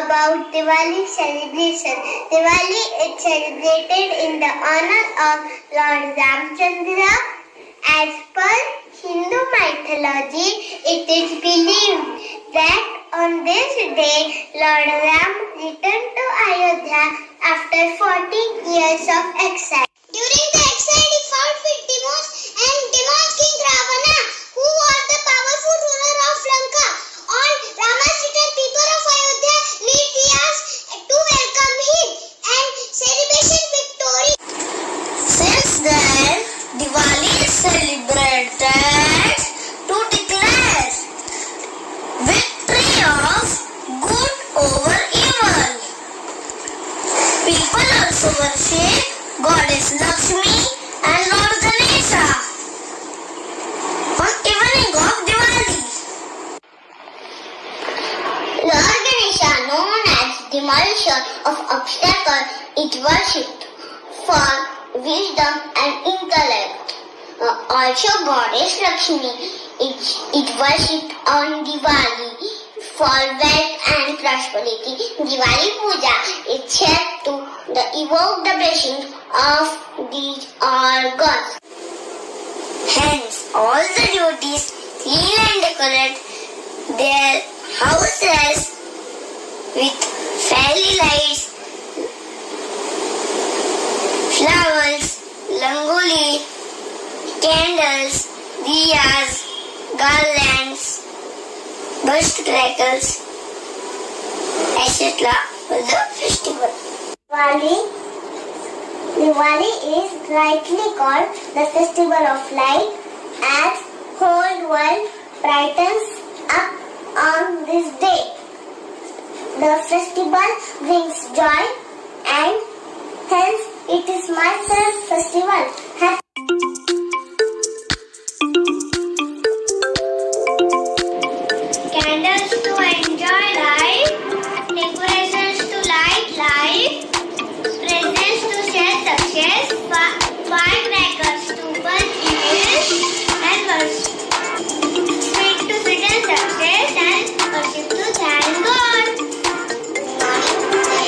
about Diwali celebration. Diwali is celebrated in the honor of Lord Ramchandra. As per Hindu mythology, it is believed that on this day, Lord Ram returned to Ayodhya after 14 years of exile. During the exile, he fought with demons and demon king Ravana, who was the powerful ruler of Lanka. On Rama's return, people of Ayodhya lit diyas to welcome him and celebration victory. Since then, Diwali is celebrated to declare victory of good over evil. People also worship Goddess Lakshmi and Lord Ganesha on evening of Diwali. Lord Ganesha, known as demolisher of obstacles, is worshipped for wisdom and intellect. Also, Goddess Lakshmi is worshipped on Diwali for wealth and prosperity. Diwali Puja is held to evoke the blessings of these all gods. Hence, all the devotees clean and decorate their houses with fairy lights, flowers, rangoli, candles, diyas, garlands, burst crackers, etc. for the festival. Diwali is rightly called the festival of light, as whole world brightens up on this day. The festival brings joy and hence it is myself festival. Candles to enjoy life, decorations to light life, presents to share success, firecrackers to burn evil and worship. Sweet to sweeten success and worship to thank God. Good morning, my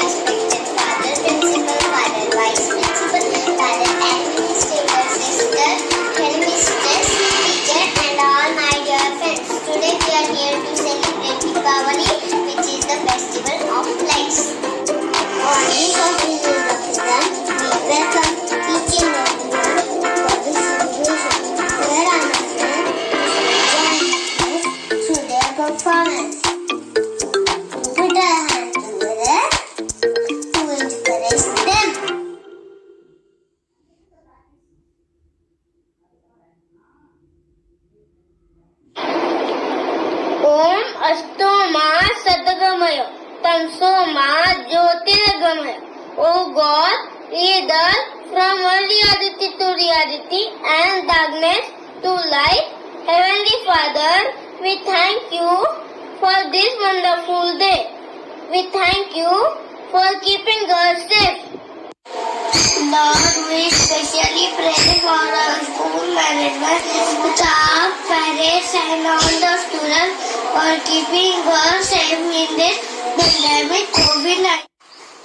respected father, principal, father, vice principal, father, administrator, sister, headmistress, teacher, and all my dear friends. Today we are here to celebrate Diwali, which is the festival of lights. On behalf of Hindu Ramadan, we welcome each and everyone for this celebration. Here are my friends who join us through their performance. Put our hands together to encourage them. Om Astu Ma Sadgamaya Tamso Ma Jyotirgamaya. O God, leader from early Aditi to reality and darkness to light, Heavenly Father, we thank you for this wonderful day. We thank you for keeping us safe. Lord, we especially pray for our school management, staff, parents and all the students for keeping us safe in this pandemic COVID-19.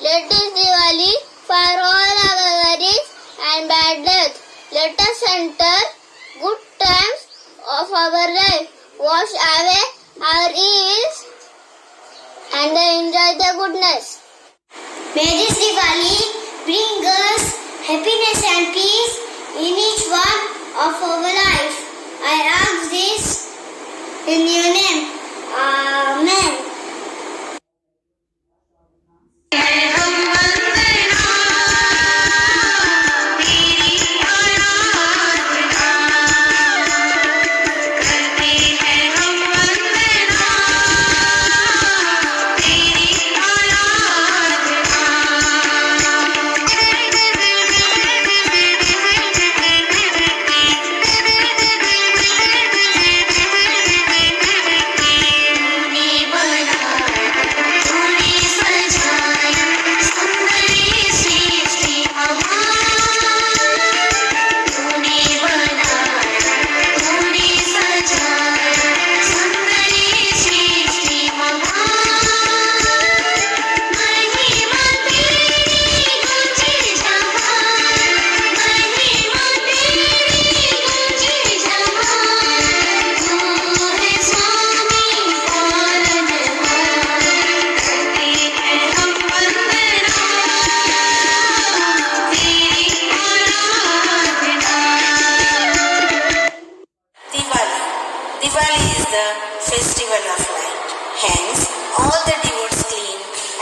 Let this Diwali for all our worries and bad luck. Let us enter good times of our life, wash away our ills and enjoy the goodness. May this Diwali bring us happiness and peace in each one of our life. I ask this in your name. Amen. Neighbor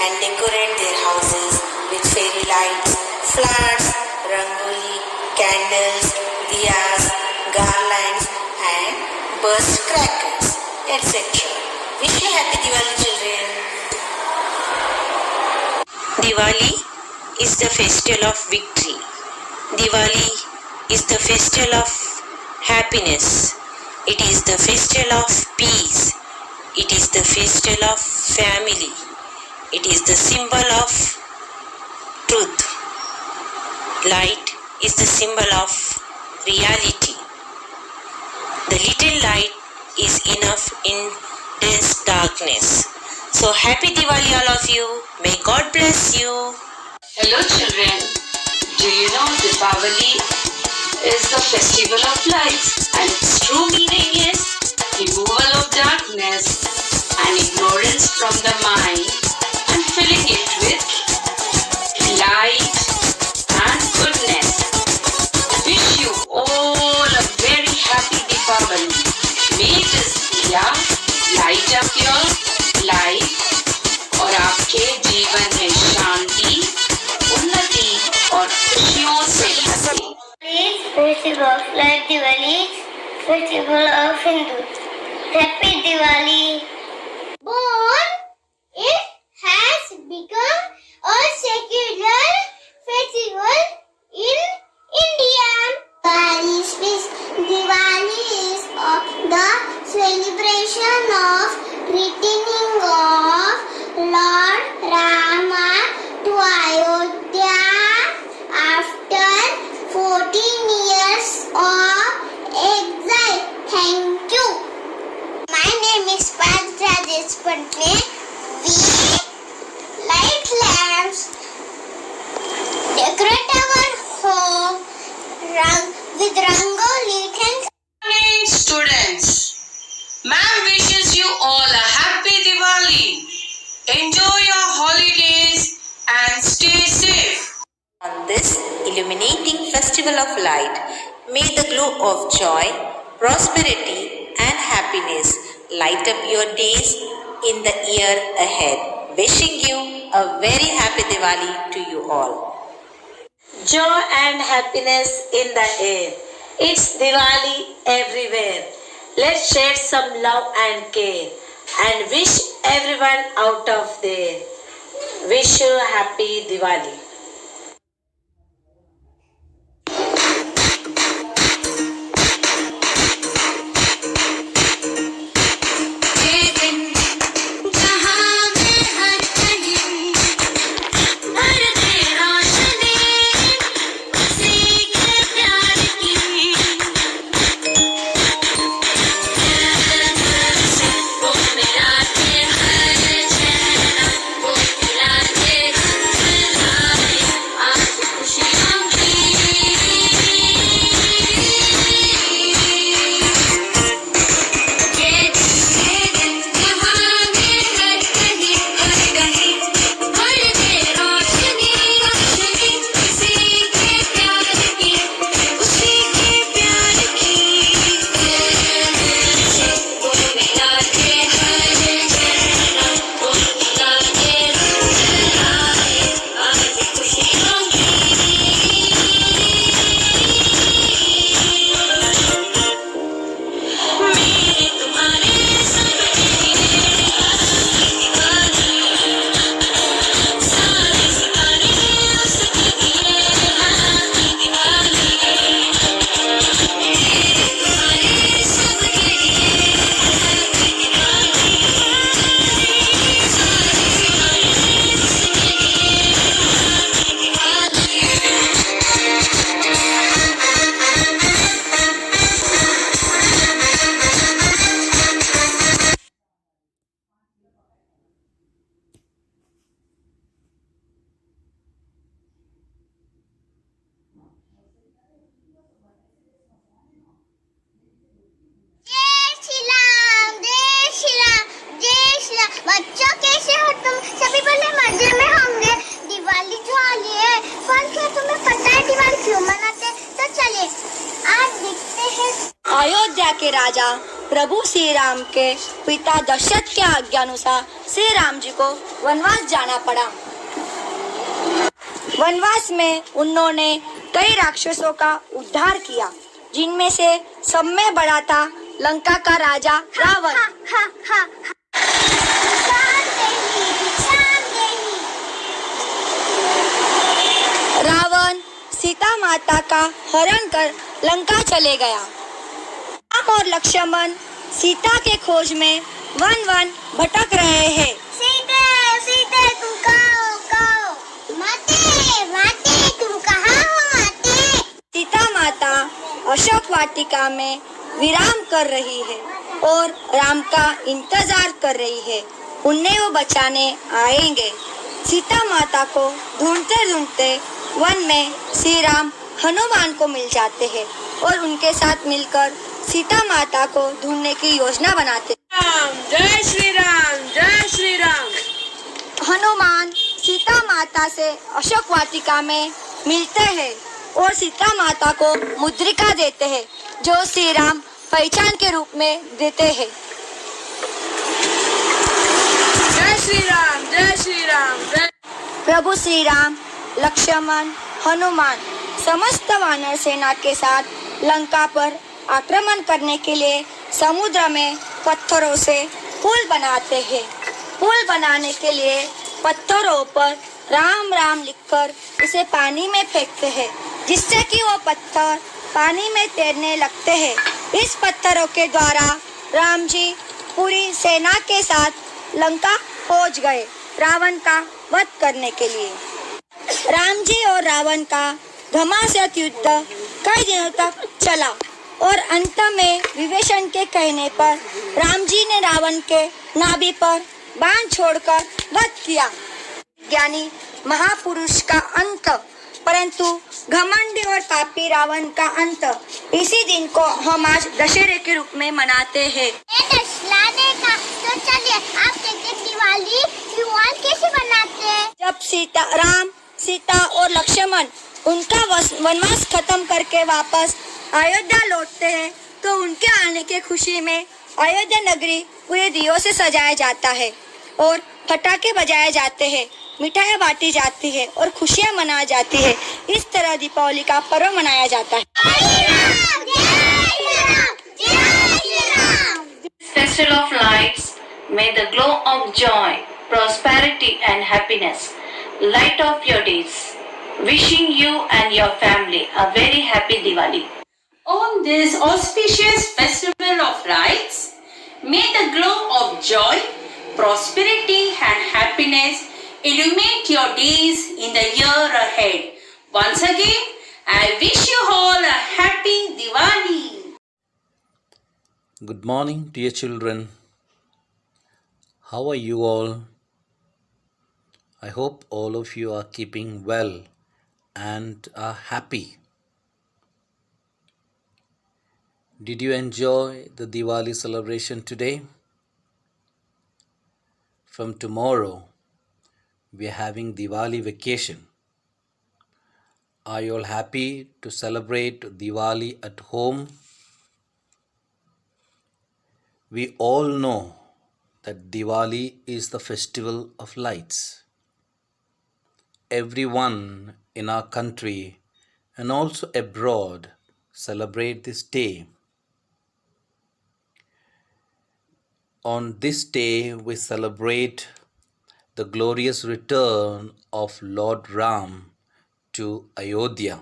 and decorate their houses with fairy lights, flowers, rangoli, candles, diyas, garlands and burst crackers, etc. Wish you happy Diwali, children. Diwali is the festival of victory. Diwali is the festival of happiness. It is the festival of peace. It is the festival of family. It is the symbol of truth. Light is the symbol of reality. The little light is enough in dense darkness. So happy Diwali all of you. May God bless you. Hello children, do you know Deepavali is the festival of lights and its true meaning is removal of darkness and ignorance from the mind and filling it with light and goodness. Wish you all a very happy Deepavali. May this diya light up your life और आपके जीवन में शांति, उन्नति और खुशियों से भरे। Festival of Light Diwali, Festival of Hindus. Happy Diwali. Born, it has become a secular festival in India. Diwali is the celebration of returning of Lord Rama to Ayodhya after 14 years of exile. Thank you. My name is Padra Deshpande. We light lamps, decorate our home with rangoli. Thank Morning students, ma'am wishes you all a happy Diwali. Enjoy your holidays and stay safe. On this illuminating festival of light, may the glow of joy, prosperity and happiness light up your days in the year ahead. Wishing you a very happy Diwali to you all. Joy and happiness in the air. It's Diwali everywhere. Let's share some love and care and wish everyone out of there. Wish you a happy Diwali. Ayodhya के राजा प्रभु श्री राम के पिता दशरथ के आज्ञानुसार श्री राम जी को वनवास जाना पड़ा। वनवास में उन्होंने कई राक्षसों का उद्धार किया, जिनमें से सब में बड़ा था लंका का राजा रावण। रावण सीता माता का हरण कर लंका चले गया। राम और लक्ष्मण सीता के खोज में वन वन भटक रहे हैं। सीते सीते तुम कहो माते माते तुम कहाँ हो माते। सीता माता अशोक वाटिका में विराम कर रही है और राम का इंतजार कर रही है, उन्हें वो बचाने आएंगे। सीता माता को ढूंढते ढूंढते वन में श्री राम हनुमान को मिल जाते हैं और उनके साथ मिलकर सीता माता को ढूंढने की योजना बनाते हैं। जय श्री राम, जय श्री राम। हनुमान सीता माता से अशोक वाटिका में मिलते हैं और सीता माता को मुद्रिका देते हैं, जो श्री राम पहचान के रूप में देते हैं। जय श्री राम, जय श्री राम, जय। प्रभु श्री राम, लक्ष्मण, हनुमान समस्त वानर सेना के साथ लंका पर आक्रमण करने के लिए समुद्र में पत्थरों से पुल बनाते हैं। पुल बनाने के लिए पत्थरों पर राम राम लिखकर उसे पानी में फेंकते हैं, जिससे कि वो पत्थर पानी में तैरने लगते हैं। इस पत्थरों के द्वारा राम जी पूरी सेना के साथ लंका पहुंच गए रावण का वध करने के लिए। राम जी और रावण का घमासान युद्ध कई दिनों तक चला और अंत में विभीषण के कहने पर राम जी ने रावण के नाभि पर बाण छोड़कर वध किया। ज्ञानी महापुरुष का अंत, परंतु घमंडी और पापी रावण का अंत। इसी दिन को हम आज दशहरे के रूप में मनाते हैं। लाने का तो चलिए आप देखते दिवाली कैसे बनाते हैं। जब राम, सीता और लक्ष्मण उनका वनवास खत्म करके वापस अयोध्या लौटते हैं, तो उनके आने के खुशी में अयोध्या नगरी पूरे दियों से सजाया जाता है और पटाखे बजाए जाते हैं, मिठाइयाँ बांटी जाती है और खुशियाँ मनाई जाती है। इस तरह दीपावली का पर्व मनाया जाता है। Festival of lights, may the glow of joy, prosperity and happiness light up your days. Wishing you and your family a very happy Diwali. On this auspicious festival of lights, may the glow of joy, prosperity and happiness illuminate your days in the year ahead. Once again, I wish you all a happy Diwali. Good morning, dear children. How are you all? I hope all of you are keeping well and are happy. Did you enjoy the Diwali celebration today? From tomorrow, we are having Diwali vacation. Are you all happy to celebrate Diwali at home? We all know that Diwali is the festival of lights. Everyone in our country and also abroad celebrate this day. On this day, we celebrate the glorious return of Lord Ram to Ayodhya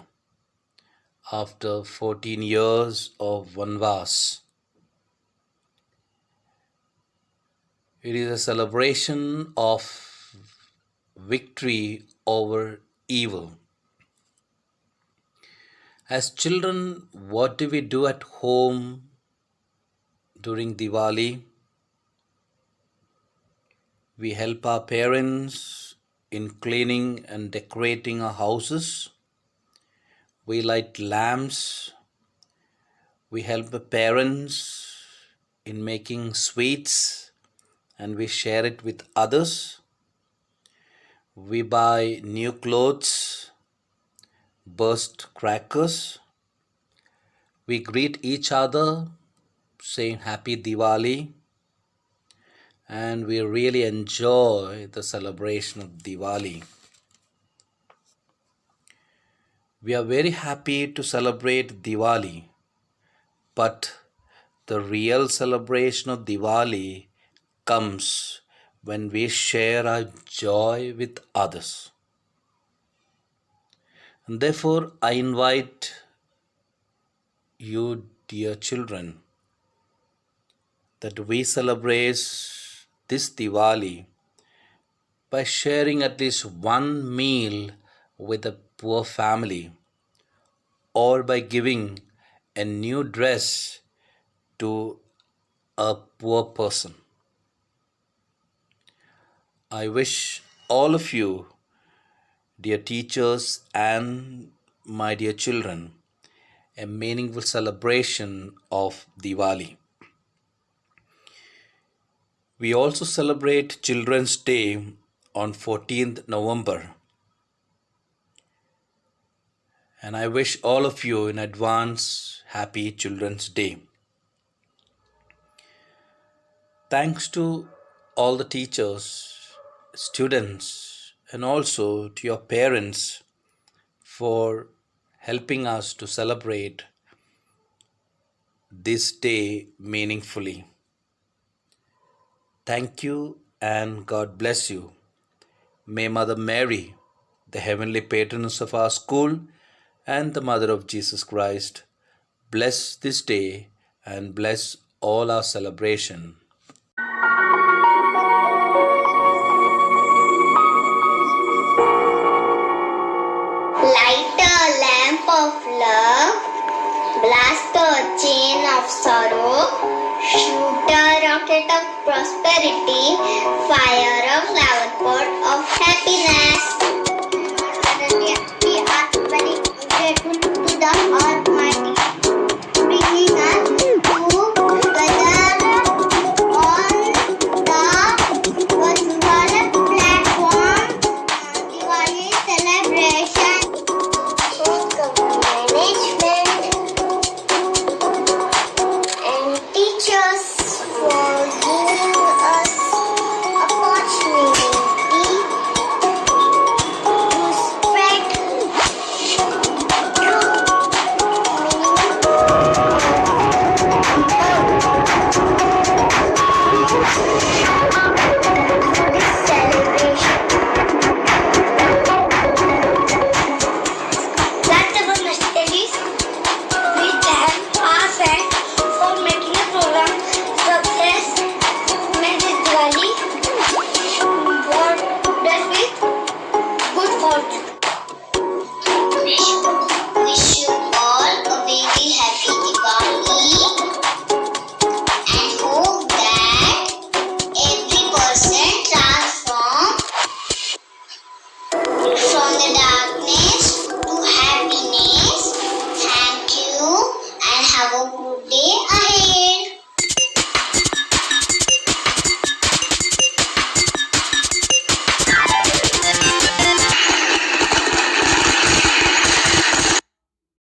after 14 years of Vanvas. It is a celebration of victory over evil. As children, what do we do at home during Diwali? We help our parents in cleaning and decorating our houses. We light lamps. We help the parents in making sweets and we share it with others. We buy new clothes, burst crackers. We greet each other saying Happy Diwali. and we really enjoy the celebration of Diwali. We are very happy to celebrate Diwali, but the real celebration of Diwali comes when we share our joy with others. And therefore, I invite you, dear children, that we celebrate this Diwali by sharing at least one meal with a poor family, or by giving a new dress to a poor person. I wish all of you, dear teachers and my dear children, a meaningful celebration of Diwali. We also celebrate Children's Day on 14th November. And I wish all of you in advance happy Children's Day. Thanks to all the teachers, students, and also to your parents for helping us to celebrate this day meaningfully. Thank you and God bless you. May Mother Mary, the heavenly patroness of our school and the Mother of Jesus Christ, bless this day and bless all our celebration. Light a lamp of love, blast a chain of sorrow, shoot a rocket of prosperity, fire a flower pot of happiness.